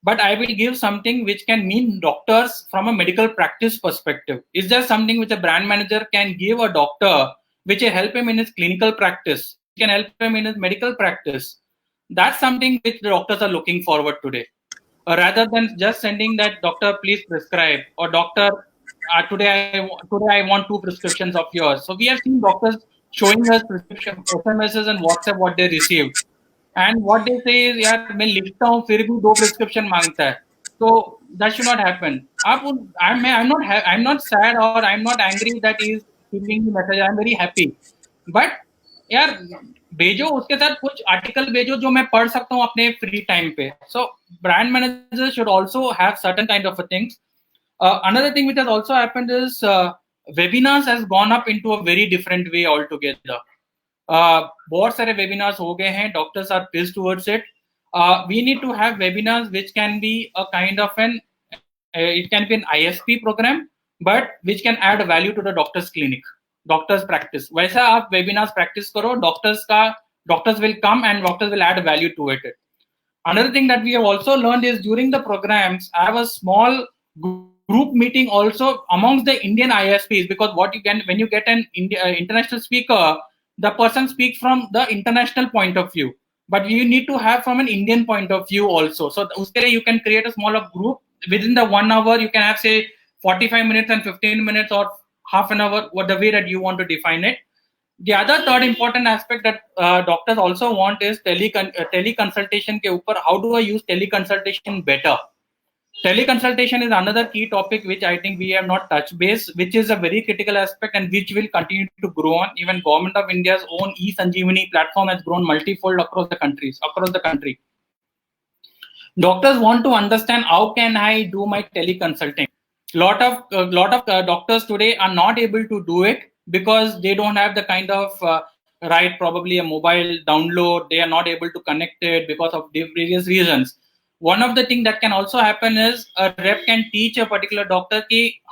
but I will give something which can mean doctors from a medical practice perspective. Is there something which a brand manager can give a doctor which will help him in his clinical practice, which can help him in his medical practice? That's something which the doctors are looking forward today. Rather than just sending that, doctor, please prescribe, or doctor, today I want 2 prescriptions of yours. So we have seen doctors showing us prescription SMSs and WhatsApp what they received. And what they say is, यार मैं लिखता हूँ फिर भी 2 prescription मांगता है. So that should not happen. I'm not sad or I'm not angry that he is giving the message. I'm very happy. But यार भेजो उसके साथ कुछ आर्टिकल भेजो जो मैं पढ़ सकता हूँ अपने फ्री टाइम पे. So brand managers should also have certain kind of things. Another thing which has also happened is webinars has gone up into a very different way altogether. बहुत सारे webinars हो गए हैं. Doctors are pissed towards it. We need to have webinars which can be a kind of it can be an ISP program, but which can add value to the doctor's clinic, doctor's practice. वैसा आप webinars practice करो, doctors will come and doctors will add value to it. Another thing that we have also learned is during the programs, I have a small group meeting also amongst the Indian ISPs, because when you get an international speaker, the person speaks from the international point of view, but you need to have from an Indian point of view also. So uske liye you can create a smaller group. Within the 1 hour, you can have say 45 minutes and 15 minutes or half an hour, what the way that you want to define it. The other third important aspect that doctors also want is teleconsultation ke upar. How do I use teleconsultation better? Teleconsultation is another key topic which I think we have not touched base, which is a very critical aspect and which will continue to grow on. Even Government of India's own e-Sanjeevani platform has grown multifold across the country. Doctors want to understand how can I do my teleconsulting. Lot of doctors today are not able to do it because they don't have the kind of probably a mobile download. They are not able to connect it because of various reasons. One of the things that can also happen is a rep can teach a particular doctor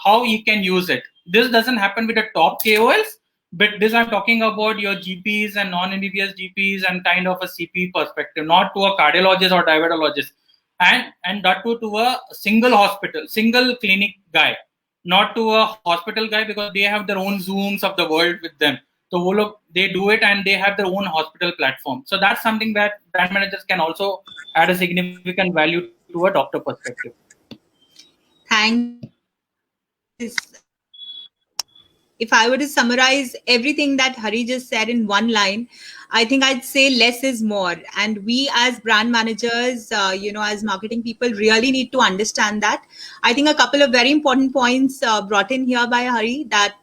how he can use it. This doesn't happen with the top KOLs, but this I'm talking about your GPs and non-MBBS GPs and kind of a CP perspective, not to a cardiologist or diabetologist, and that too to a single clinic guy, not to a hospital guy, because they have their own Zooms of the world with them. So वो लोग, they do it and they have their own hospital platform. So that's something that brand managers can also add a significant value to a doctor perspective. Thank you. If I were to summarize everything that Hari just said in one line, I think I'd say less is more. And we as brand managers, as marketing people really need to understand that. I think a couple of very important points brought in here by Hari that,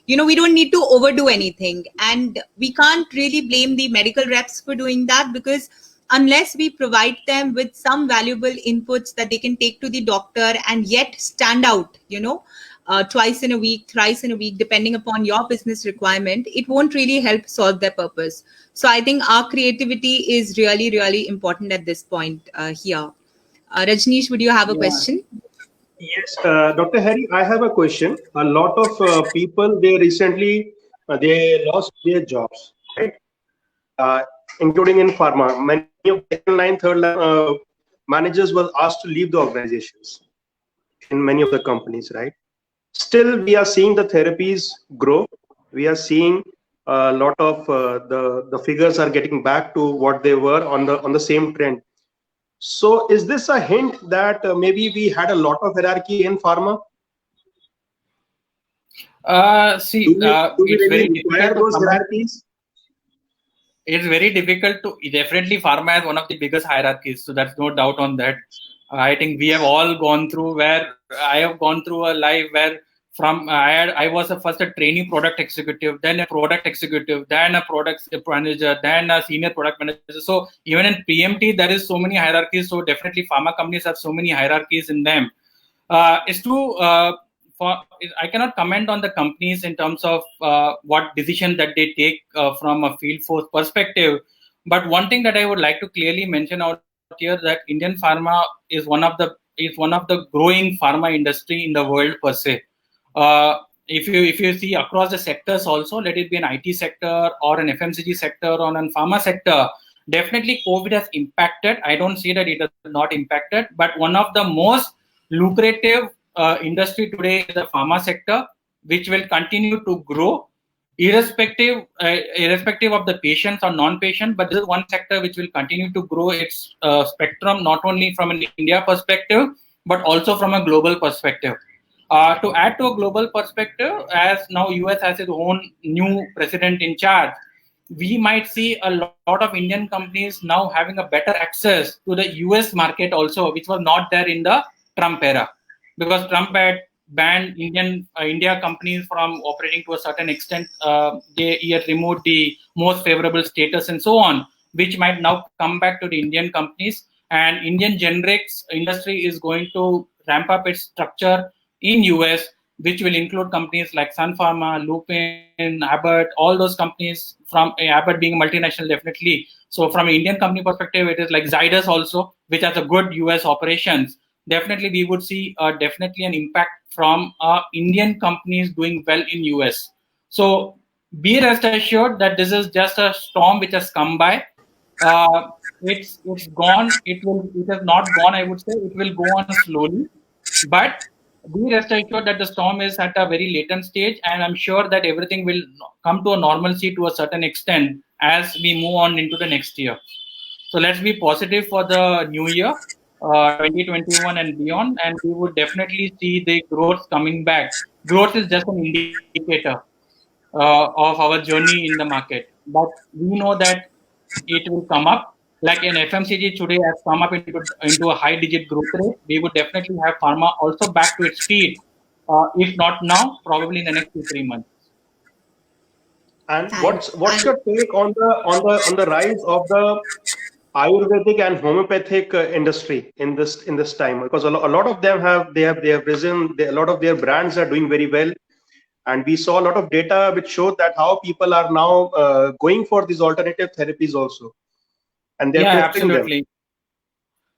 we don't need to overdo anything. And we can't really blame the medical reps for doing that, because unless we provide them with some valuable inputs that they can take to the doctor and yet stand out, twice in a week, thrice in a week, depending upon your business requirement, it won't really help solve their purpose. So I think our creativity is really, really important at this point here. Rajneesh, would you have a question? Yes, Dr. Hari, I have a question. A lot of people, they recently they lost their jobs, right? Including in pharma. Many of the second line, third line managers were asked to leave the organizations in many of the companies, right? Still, we are seeing the therapies grow. We are seeing a lot of the figures are getting back to what they were on the same trend. So, is this a hint that maybe we had a lot of hierarchy in pharma? Do we It's really very require difficult to those comment. hierarchies? It's very difficult to, definitely pharma has one of the biggest hierarchies, so that's no doubt on that. I think we have all gone through, where I have gone through a life where I was first a trainee product executive, then a product executive, then a product manager, then a senior product manager. So even in PMT there is so many hierarchies. So definitely pharma companies have so many hierarchies in them. I cannot comment on the companies in terms of what decision that they take from a field force perspective. But one thing that I would like to clearly mention out here, that Indian pharma is one of the growing pharma industry in the world per se. If you see across the sectors also, let it be an IT sector or an FMCG sector or an pharma sector, definitely COVID has impacted. I don't see that it has not impacted, but one of the most lucrative industry today is the pharma sector, which will continue to grow irrespective of the patients or non-patient. But this is one sector which will continue to grow its spectrum, not only from an India perspective, but also from a global perspective. To add to a global perspective, as now US has its own new president in charge, we might see a lot of Indian companies now having a better access to the US market also, which was not there in the Trump era, because Trump had banned India companies from operating to a certain extent. He had removed the most favorable status and so on, which might now come back to the Indian companies. And Indian generics industry is going to ramp up its structure in US, which will include companies like Sun Pharma, Lupin, Abbott, all those companies, from Abbott being a multinational, definitely. So from an Indian company perspective, it is like Zydus also, which has a good US operations. Definitely, we would see definitely an impact from Indian companies doing well in US. So be rest assured that this is just a storm which has come by. It's gone. It has not gone. I would say it will go on slowly, but be rest assured that the storm is at a very latent stage, and I'm sure that everything will come to a normalcy to a certain extent as we move on into the next year. So let's be positive for the new year, 2021 and beyond, and we would definitely see the growth coming back. Growth is just an indicator of our journey in the market, but we know that it will come up. Like in FMCG today has come up into a high digit growth rate. We would definitely have pharma also back to its speed. If not now, probably in the next 2-3 months. And what's your take on the rise of the Ayurvedic and homeopathic industry in this time? Because a lot of them have risen. A lot of their brands are doing very well, and we saw a lot of data which showed that how people are now going for these alternative therapies also, and they're preferring absolutely. them.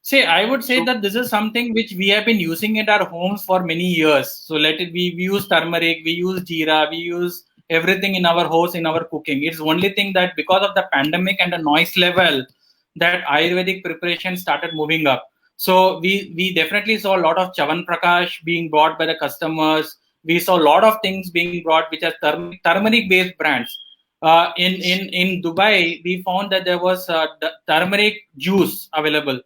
See, I would say that this is something which we have been using in our homes for many years. So we use turmeric, we use jeera, we use everything in our house, in our cooking. It's only thing that because of the pandemic and the noise level, that Ayurvedic preparation started moving up. So we definitely saw a lot of Chavan Prakash being bought by the customers. We saw a lot of things being brought which are turmeric based brands. In Dubai, we found that there was turmeric juice available,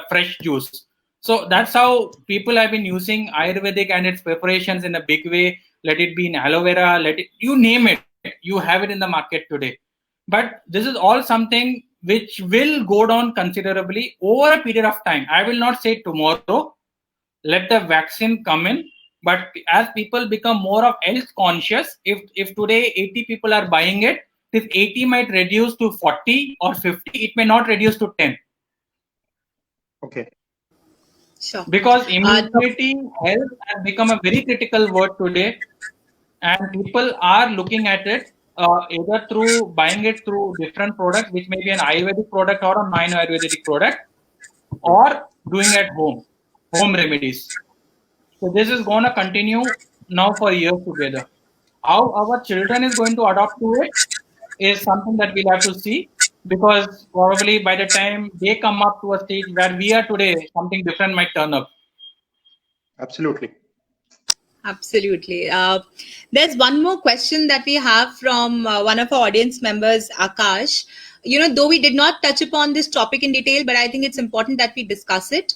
fresh juice. So that's how people have been using Ayurvedic and its preparations in a big way. Let it be in aloe vera, you name it, you have it in the market today. But this is all something which will go down considerably over a period of time. I will not say tomorrow. Let the vaccine come in. But as people become more of health conscious, if today 80 people are buying it, this 80 might reduce to 40 or 50. It may not reduce to 10. Okay. Sure. Because immunity health has become a very critical word today, and people are looking at it either through buying it through different products, which may be an Ayurvedic product or a non-Ayurvedic product, or doing at home remedies. So this is going to continue now for years together. How our children is going to adopt to it is something that we'll have to see, because probably by the time they come up to a stage where we are today, something different might turn up. Absolutely. Absolutely. There's one more question that we have from one of our audience members, Akash. Though we did not touch upon this topic in detail, but I think it's important that we discuss it.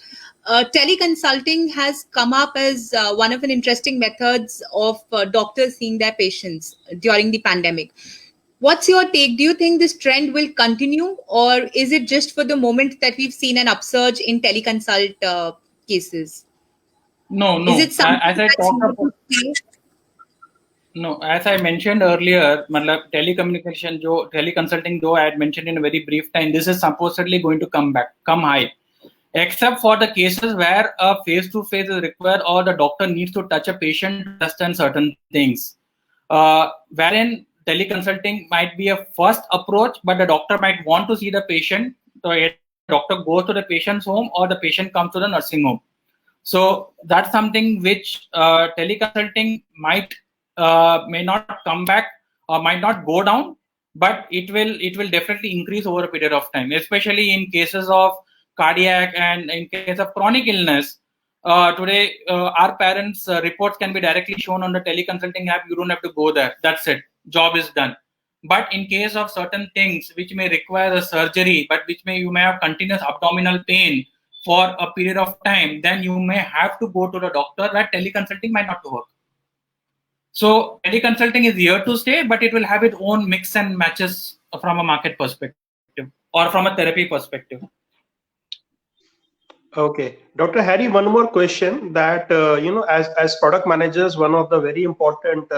Teleconsulting has come up as one of an interesting methods of doctors seeing their patients during the pandemic. What's your take? Do you think this trend will continue, or is it just for the moment that we've seen an upsurge in teleconsult cases? No. Is it something As I that's talked here about, to stay? no, as I mentioned earlier, teleconsulting, though I had mentioned in a very brief time, this is supposedly going to come high, except for the cases where a face-to-face is required or the doctor needs to touch a patient to understand certain things, wherein teleconsulting might be a first approach, but the doctor might want to see the patient. So either the doctor goes to the patient's home or the patient comes to the nursing home. So that's something which teleconsulting may not come back or might not go down, but it will definitely increase over a period of time, especially in cases of cardiac and in case of chronic illness. Today, our parents' reports can be directly shown on the teleconsulting app. You don't have to go there. That's it. Job is done. But in case of certain things which may require a surgery, but you may have continuous abdominal pain for a period of time, then you may have to go to the doctor, where teleconsulting might not work. So teleconsulting is here to stay, but it will have its own mix and matches from a market perspective or from a therapy perspective. Okay, Dr. Hari, one more question that, as product managers, one of the very important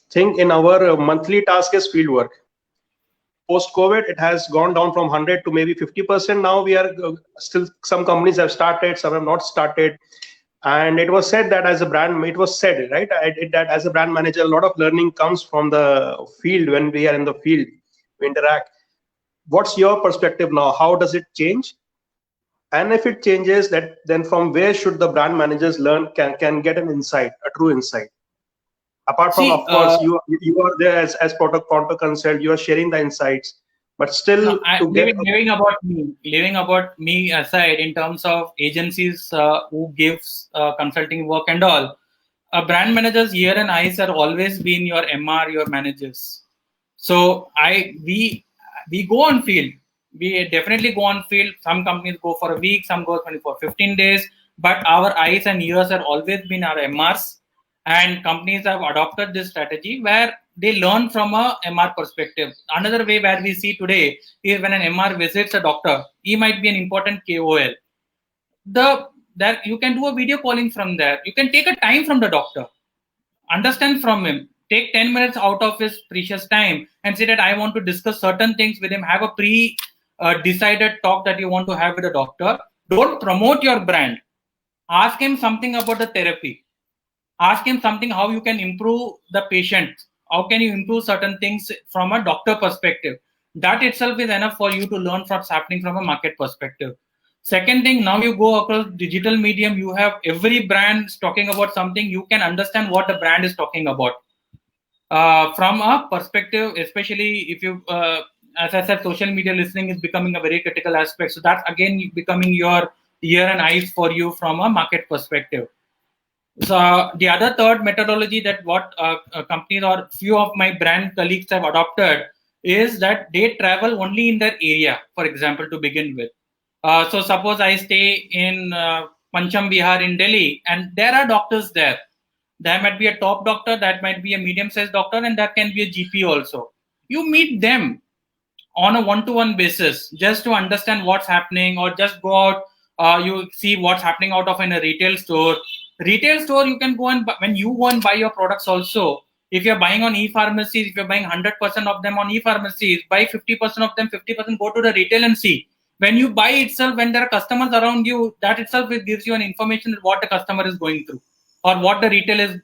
thing in our monthly task is field work. Post-COVID, it has gone down from 100 to maybe 50%. Now we are still, some companies have started, some have not started. And it was said that as a brand, it was said, right, that as a brand manager, a lot of learning comes from the field. When we are in the field, we interact. What's your perspective now? How does it change? And if it changes, then from where should the brand managers learn, can get an insight, a true insight? Apart from, of course, you are there as Pronto Consult, you are sharing the insights, but still leaving about me aside, in terms of agencies who gives consulting work and all, brand managers' ear and eyes are always been your MR, your managers. So we go on field. We definitely go on field. Some companies go for a week, some go for 15 days, but our eyes and ears have always been our MRs. And companies have adopted this strategy where they learn from a MR perspective. Another way where we see today is when an MR visits a doctor, he might be an important KOL. That you can do a video calling from there. You can take a time from the doctor, understand from him, take 10 minutes out of his precious time and say that I want to discuss certain things with him. Have a pre-decided talk that you want to have with the doctor. Don't promote your brand. Ask him something about the therapy. Ask him something how you can improve the patient. How can you improve certain things from a doctor perspective? That itself is enough for you to learn what's happening from a market perspective. Second thing, now you go across digital medium, you have every brand talking about something. You can understand what the brand is talking about. From a perspective, especially if you, as I said, social media listening is becoming a very critical aspect. So that's again becoming your ear and eyes for you from a market perspective. So the other third methodology that what companies or few of my brand colleagues have adopted is that they travel only in their area, for example, to begin with. So suppose I stay in Pancham Bihar in Delhi, and there are doctors there. There might be a top doctor, that might be a medium-sized doctor, and that can be a GP also. You meet them on a one-to-one basis just to understand what's happening, or just go out, you see what's happening out of in a retail store. You can go and when you go and buy your products also, if you're buying on e-pharmacies, if you're buying 100% of them on e-pharmacies, buy 50% of them, 50% go to the retail and see. When you buy itself, when there are customers around you, that itself it gives you an information of what the customer is going through or what the retail is.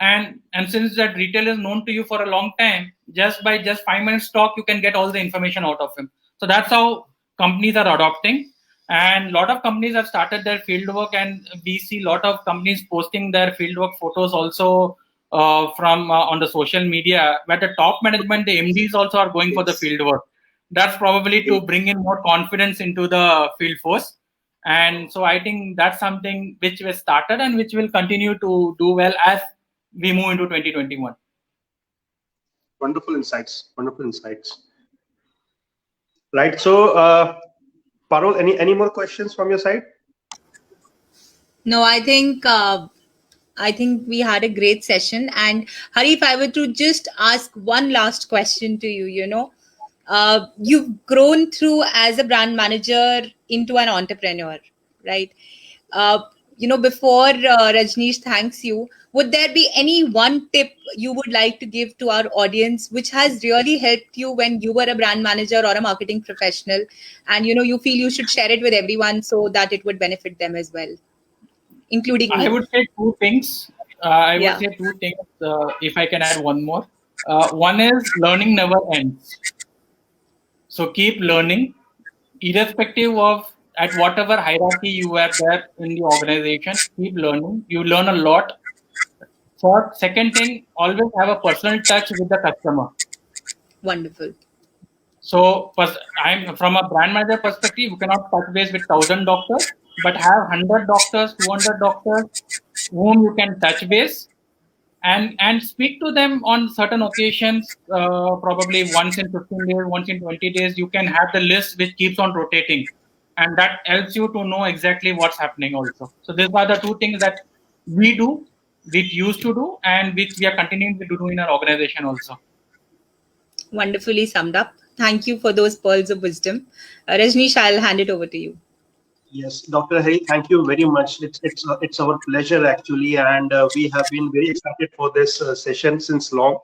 And since that retail is known to you for a long time, just by 5 minutes talk, you can get all the information out of him. So that's how companies are adopting, and a lot of companies have started their fieldwork, and we see a lot of companies posting their fieldwork photos also from on the social media, where the top management, the MDs also are going for the fieldwork. That's probably to bring in more confidence into the field force. And so I think that's something which was started and which will continue to do well as we move into 2021. Wonderful insights. Wonderful insights. Right. So, Parul, any more questions from your side? No, I think we had a great session. And Hari, if I were to just ask one last question to you, you've grown through as a brand manager into an entrepreneur, right? Before Rajneesh thanks you, would there be any one tip you would like to give to our audience, which has really helped you when you were a brand manager or a marketing professional, and you feel you should share it with everyone so that it would benefit them as well, including me? I would say two things. If I can add one more. One is learning never ends. So keep learning, irrespective of at whatever hierarchy you are there in the organization. Keep learning. You learn a lot. Second thing, always have a personal touch with the customer. Wonderful. So I'm from a brand manager perspective, you cannot touch base with 1,000 doctors, but have 100 doctors, 200 doctors whom you can touch base and speak to them on certain occasions, probably once in 15 days, once in 20 days. You can have the list which keeps on rotating, and that helps you to know exactly what's happening also. So these are the two things that we used to do, and which we are continuing to do in our organization also. Wonderfully summed up. Thank you for those pearls of wisdom. Rajneesh, I'll hand it over to you. Yes, Dr. Hari, thank you very much. It's our pleasure actually, and we have been very excited for this session since long.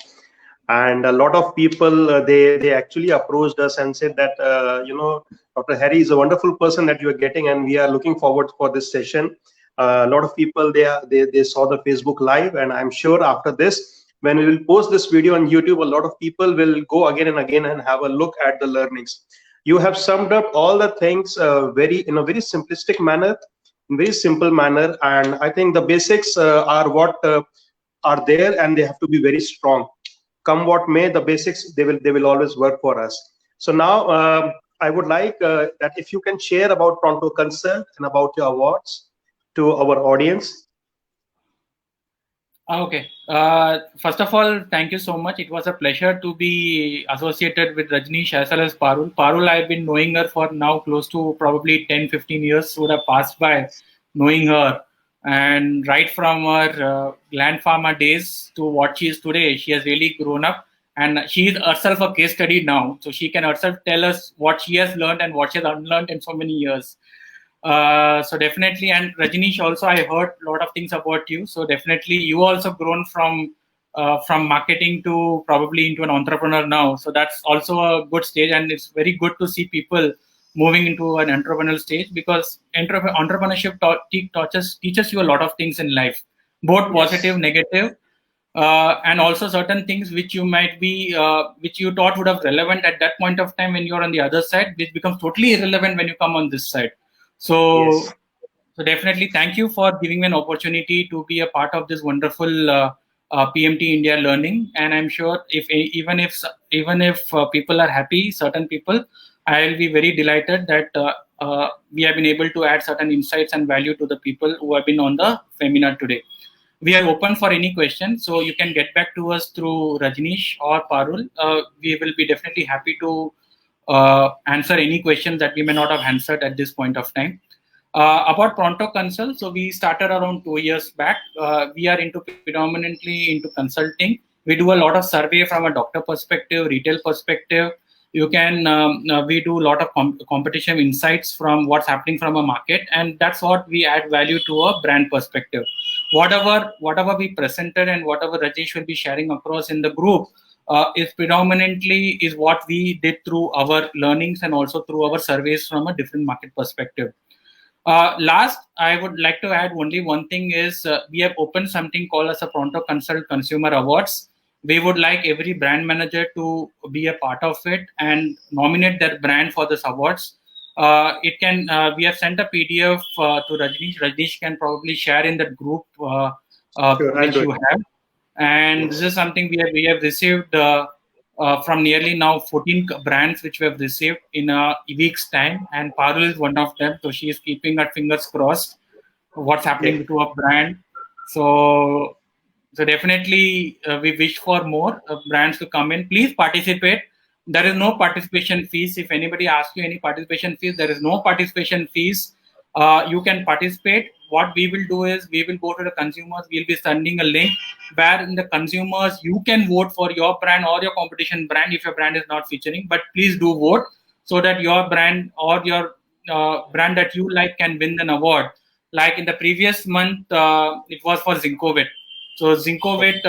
And a lot of people they actually approached us and said that Dr. Hari is a wonderful person that you are getting, and we are looking forward for this session. A lot of people they saw the Facebook Live, and I'm sure after this, when we will post this video on YouTube, a lot of people will go again and again and have a look at the learnings. You have summed up all the things in a very simplistic manner, in very simple manner, and I think the basics are what are there, and they have to be very strong. Come what may, the basics they will always work for us. So now I would like that if you can share about Pronto Consult and about your awards to our audience. Okay. First of all, thank you so much. It was a pleasure to be associated with Rajneesh as well as Parul. Parul, I've been knowing her for now close to probably 10-15 years would have passed by knowing her. And right from her Gland Pharma days to what she is today, she has really grown up. And she is herself a case study now. So she can herself tell us what she has learned and what she has unlearned in so many years. So definitely, and Rajneesh also, I heard a lot of things about you. So definitely, you also grown from marketing to probably into an entrepreneur now. So that's also a good stage, and it's very good to see people moving into an entrepreneurial stage, because entrepreneurship teaches you a lot of things in life, both positive, negative, and also certain things which you might be which you thought would have relevant at that point of time when you're on the other side, which becomes totally irrelevant when you come on this side. So, yes. So definitely, thank you for giving me an opportunity to be a part of this wonderful PMT India learning. And I'm sure even if people are happy, certain people, I'll be very delighted that we have been able to add certain insights and value to the people who have been on the webinar today. We are open for any questions, so you can get back to us through Rajneesh or Parul. We will be definitely happy to answer any questions that we may not have answered at this point of time. About Pronto Consult, so we started around 2 years back. We are predominantly into consulting. We do a lot of survey from a doctor perspective, retail perspective. You can we do a lot of competition insights from what's happening from a market, and that's what we add value to a brand perspective. Whatever we presented and whatever Rajesh will be sharing across in the group is predominantly is what we did through our learnings and also through our surveys from a different market perspective. Last, I would like to add only one thing is we have opened something called as a Pronto Consult Consumer Awards. We would like every brand manager to be a part of it and nominate their brand for this awards. We have sent a PDF to Rajneesh. Rajneesh can probably share in that group which you have. And this is something we have received from nearly now 14 brands which we have received in a week's time, and Parul is one of them. So she is keeping her fingers crossed what's happening to a brand. So definitely we wish for more brands to come in. Please participate. There is no participation fees. If anybody asks you any participation fees, there is no participation fees. You can participate. What we will do is we will go to the consumers. We'll be sending a link where in the consumers you can vote for your brand or your competition brand if your brand is not featuring. But please do vote so that your brand or your brand that you like can win an award. Like in the previous month, it was for Zincovit. So Zincovit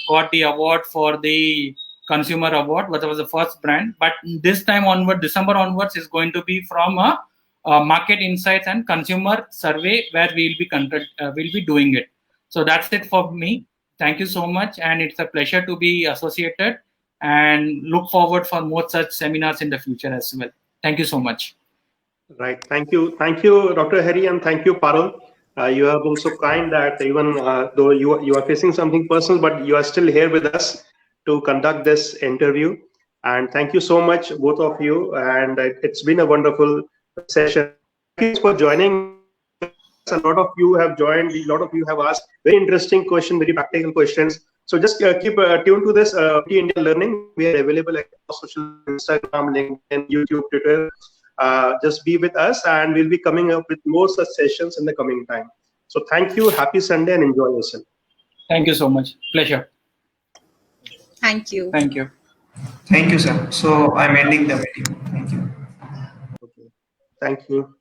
got the award for the consumer award, which was the first brand. But this time onward, December onwards, is going to be from a market insights and consumer survey where we'll be doing it. So that's it for me. Thank you so much, and it's a pleasure to be associated. And look forward for more such seminars in the future as well. Thank you so much. Right. Thank you, Dr. Hari, and thank you, Parul. You have been so kind that even though you are facing something personal, but you are still here with us to conduct this interview. And thank you so much, both of you. And it's been a wonderful session. Thank you for joining. A lot of you have joined. A lot of you have asked very interesting questions, very practical questions. So just keep tuned to this PMT India Learning. We are available across social, Instagram, LinkedIn, YouTube, Twitter. Just be with us, and we'll be coming up with more such sessions in the coming time. So thank you. Happy Sunday and enjoy yourself. Thank you so much. Pleasure. Thank you. Thank you. Thank you, sir. So I'm ending the video. Thank you. Okay. Thank you.